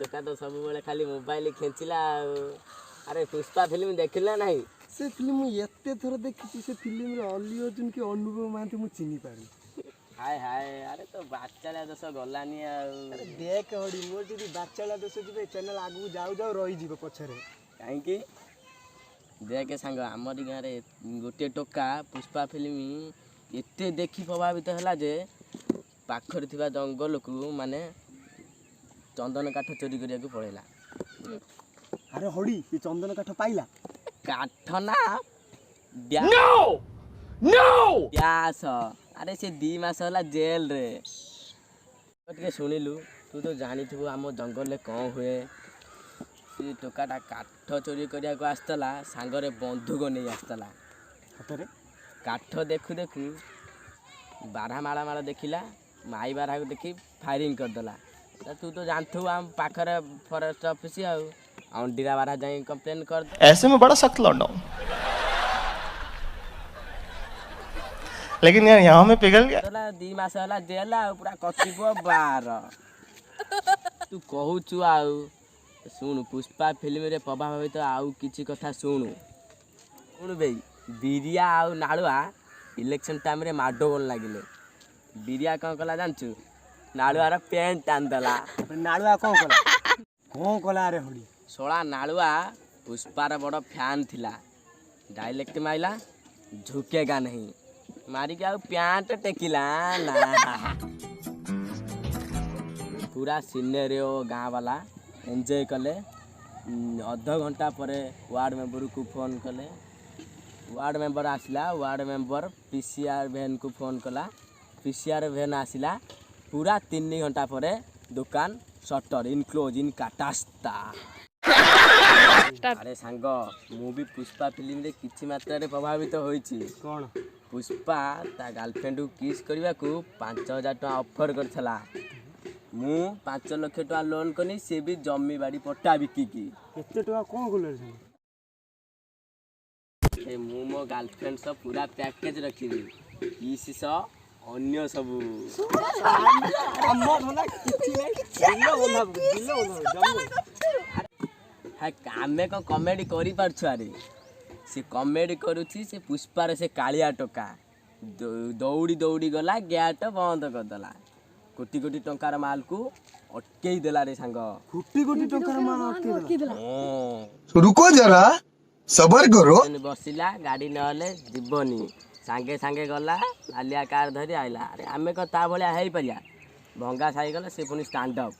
टोका तो सब बेले खाली मोबाइल खेचिला। अरे पुष्पा फिल्म देखिला नहीं? से फिल्म एते थर देखी से फिल्म रे अल्लू अर्जुन की अनुभव महांती मु चिनी पारी। हाय हाय अरे तो बाचाला दोष गलानी अरे देख हड़ी मोर जदी बाचाला दोष जिबे चैनल आगु जाऊ जाऊ रही जिबो पछरे काहेकि देख सांग आमरी गाँव रे गोटे टोका पुष्पा फिल्म एते देखी प्रभावित है जे पाखर थिबा जंगल को माने चंदन काठ चोरी करिया को पड़ेला। अरे हड़ी ये चंदन काठ पाइला काठ ना नो नो ब्यास। अरे से 2 मास होला जेल रे। टिके सुनिलु तू तो जानी थु आम जंगल में कौन हुए। से टोकाटा काठ चोरी करिया को आस्तला सांगरे बंधुक नहीं आस्तला हाथ रे काठ देखु देखु बारहा माला माला देखिला माई बारहा को देखी फायरिंग करदेला। तू तो जानथु आम पाखरे फॉरेस्ट ऑफिस अंडीरा बारहा जाई कंप्लेन कर दे। ऐसे में बड़ा सख्त लौंडा हूं लेकिन यार यहाँ में पिघल गया। 2 मास होला जेल पूरा कटिबो 12। तू कहूचु आउ सुनु पुष्पा फिल्म रे प्रभावित आउ किछि कथा सुनु सुनु बे बिरिया आउ नालुआ इलेक्शन टाइम रे माडोगोल लागिले। बिरिया कौन कला जानचु नालुआर पेंट आंदला। नालुआ कौन कला रे हड़ी सोला नालुआ पुष्पार बड़ फैन थिला। डायलेक्ट माइला झुकेगा नहीं मारी के आउ पैंट टेकिला ना। पूरा सिनेरियो गाँव वाला एंजॉय कले। अध घंटा पर वार्ड मेंबर को फोन कले। वार्ड मेंबर आसला वार्ड मेंबर पीसीआर वैन को फोन कला। पीसीआर वैन आसला पूरा 3 घंटा पर दुकान शटर इनक्लोज इन काटास्ता। अरे सांग मु भी पुष्पा फिल्म रे किछि मात्रा रे प्रभावित होईछि। कौन पुष्पा ता गर्लफ्रेंड को किस करबा को 5000 टका ऑफर करथला। मु 5 लाख टका लोन कनी से भी जमी बाड़ी पट्टा बिकी की केते टका कौन गुले ए मु मो गर्लफ्रेंड सब पूरा पैकेज रखिबी किस स अन्य सब हमर होला किछि नै दिलो है कामे को कॉमेडी करी पारछु। अरे से कॉमेडी करूछि से पुष्पार से कालिया टोका दौड़ी दौड़ी गला गेट बंद कर दला। कोटी कोटी टंकार माल को अटकेई देला रे सांग। कोटी कोटी टंकार माल अटकेई देला। रुको जरा सबर करो। बसिला गाड़ी नहले जीवनी सांगे सांगे गला आलिया कार धरी आइला। अरे आमे को ता भलिया हेई परिया भंगा साइकल से पुनी स्टैंड अप।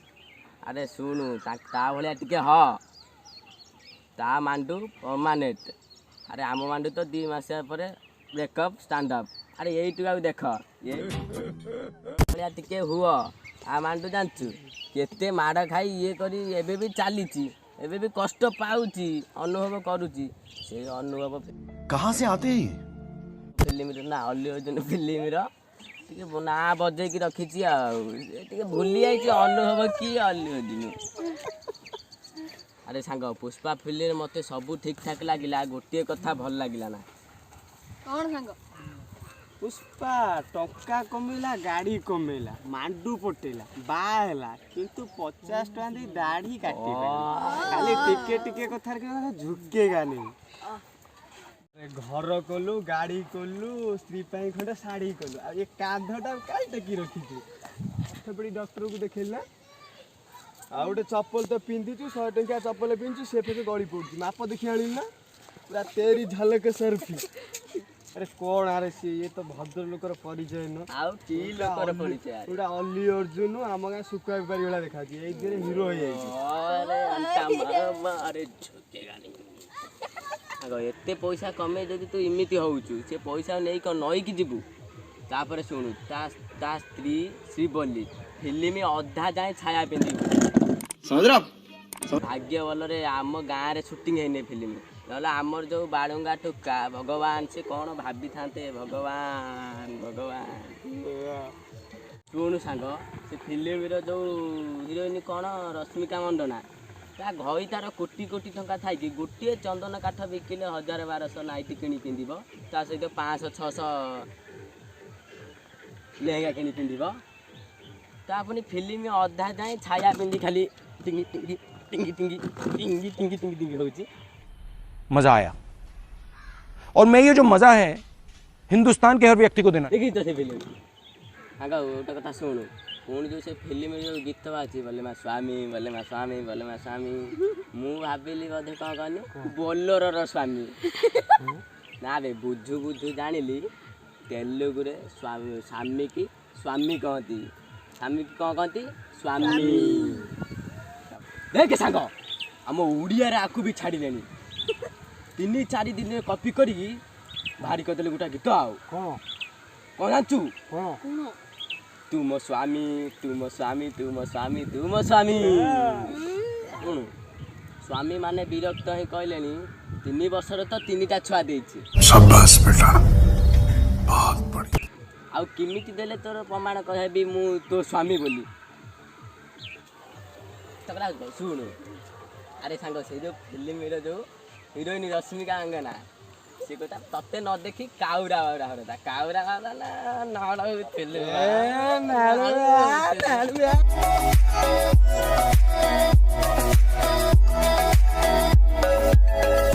अरे सुनु ता भलिया टिके ह ता मांडू परमानेंट। अरे आम मांडू तो 2 मास पर ब्रेकअप स्टैंड अप। अरे यही टुका देख ये भलिया टिके हुआ आ मांडू जानचु केते माड़ खाई ये करी एबे भी चलीची एबे भी कष्ट पाउची अनुभव करूची से अनुभव कहाँ से आते हैं फिल्म रे ना अल्लू अर्जुन फिल्म रो टिके ना बजे की रखीची आ टिके भूली आइची अनुभव की अल्लू अर्जुन। अरे सांग पुष्पा फिल्म मते सब ठीक ठाक लागिला गोटे कथा भल लागिला ना। कौन सांग पुष्पा टंका कमेला गाड़ी कमेला मांडू पटेला बाहेला किंतु 50 टका दे दाढ़ी काटी खाली टिके टिके कथार के झुकेगा नहीं। घर कलु गाड़ी कलु स्त्री पाई खंडे साड़ी कलु आ ये कांधटा काई टेकी रखी छु तो बड़ी डॉक्टर को देखेला आ उटे चप्पल तो पिंदी छु 100 टका चप्पल पिंचु से फेके गड़ी पड़छु माप देखि आली ना पूरा तेरी झलक सरफी। अरे कौन अरे सी ये तो भद्र लोकर परिचय न आउ की लोकर परिचय पूरा अल्लू अर्जुन आम गाँ सुखा बेपारी वाला देखा दिए हीरो हो जाए। अरे अंता अरे झुकेगा नहीं आगो एते पैसा कमे जदि तू इमिति होउछु से पैसा नै क नई की जीवु तापर सुनु ता स्त्री श्रीवल्ली फिल्म में अधा जाए छाया पिंदी समझ रहा भाग्य बल रे आम गाँव रे शूटिंग हैने फिल्म नहले आमर जो बाड़ुंगा टोका भगवान से कौन भाभी थाते भगवान भगवान। शुणु सांग से फिल्म जो हिरोइन कौन रश्मिका मंडना ता घई तार कोटी कोटी टंका थाई कि गोटे चंदन काठ बिकिले 1000-1200 नाइट किणी पिंदिबो ता सहित 500-600 लेहेंगा किणी पिंदिबो ତା ପୁଣି ଫିଲ୍ମ ଅଧା ଯାଏଁ ଛାୟା ପିନ୍ଧି ଖାଲି ଟିଙ୍ଗି ଟିଙ୍ଗି ଟିଙ୍ଗି ଟିଙ୍ଗି ଟିଙ୍ଗି ଟିଙ୍ଗି ଟିଙ୍ଗି ଟିଙ୍ଗି ହେଉଛି। मजा आया और मैं ये जो मजा है हिंदुस्तान के हर व्यक्ति को देना। ଦେଖିଛୁ ତ ସେ ଫିଲ୍ମ? ସାଙ୍ଗ ଗୋଟେ କଥା ଶୁଣୁ, ପୁଣି ଯେଉଁ ସେ ଫିଲ୍ମରେ ଯେଉଁ ଗୀତ ବାହାରିଛି ବଲେ ମା ସ୍ୱାମୀ ବଲେ ମା ସ୍ୱାମୀ ବଲେ ମା ସ୍ୱାମୀ, ମୁଁ ଭାବିଲି ବୋଧେ କ'ଣ କହନି ବୋଲୋରର ସ୍ୱାମୀ। ନା ବେ ବୁଝୁ ବୁଝୁ ଜାଣିଲି ତେଲୁଗୁରେ ସ୍ୱାମୀ କି ସ୍ୱାମୀ କହନ୍ତି, ସ୍ୱାମୀ କି କ'ଣ କହନ୍ତି ସ୍ୱାମୀ। ଦେଖେ ସାଙ୍ଗ ଆମ ଓଡ଼ିଆରେ ଆକୁ ବି ଛାଡ଼ିଲେଣି, 3-4 ଦିନରେ କପି କରିକି ବାହାରି କରିଦେଲେ ଗୋଟେ ଗୀତ। ଆଉ କ'ଣ ଜାଣିଛୁ? ତୁ ମୋ ସ୍ୱାମୀ ତୁ ମୋ ସ୍ୱାମୀ ତୁ ମୋ ସ୍ୱାମୀ ତୁ ମୋ ସ୍ୱାମୀ। ଶୁଣୁ ସ୍ୱାମୀ ମାନେ ବିରକ୍ତ ହେଇ କହିଲେଣି 3 ବର୍ଷରେ ତ 3ଟା ଛୁଆ ଦେଇଛି। शाबाश बेटा बहुत बढ़िया। ଆଉ କେମିତି ଦେଲେ ତୋର ପ୍ରମାଣ କହିବି ମୁଁ ତୋ ସ୍ୱାମୀ ବୋଲି? ଶୁଣୁ ଆରେ ସାଙ୍ଗ ସେଇ ଯେଉଁ ଫିଲ୍ମର ଯେଉଁ ହିରୋଇନ ରଶ୍ମିକା ଅଙ୍ଗନା, ସେ କଥା ତତେ ନ ଦେଖି କାଉରା ବାଉରା ହରତା କାଉରା ବାଉରା ନା ନଳ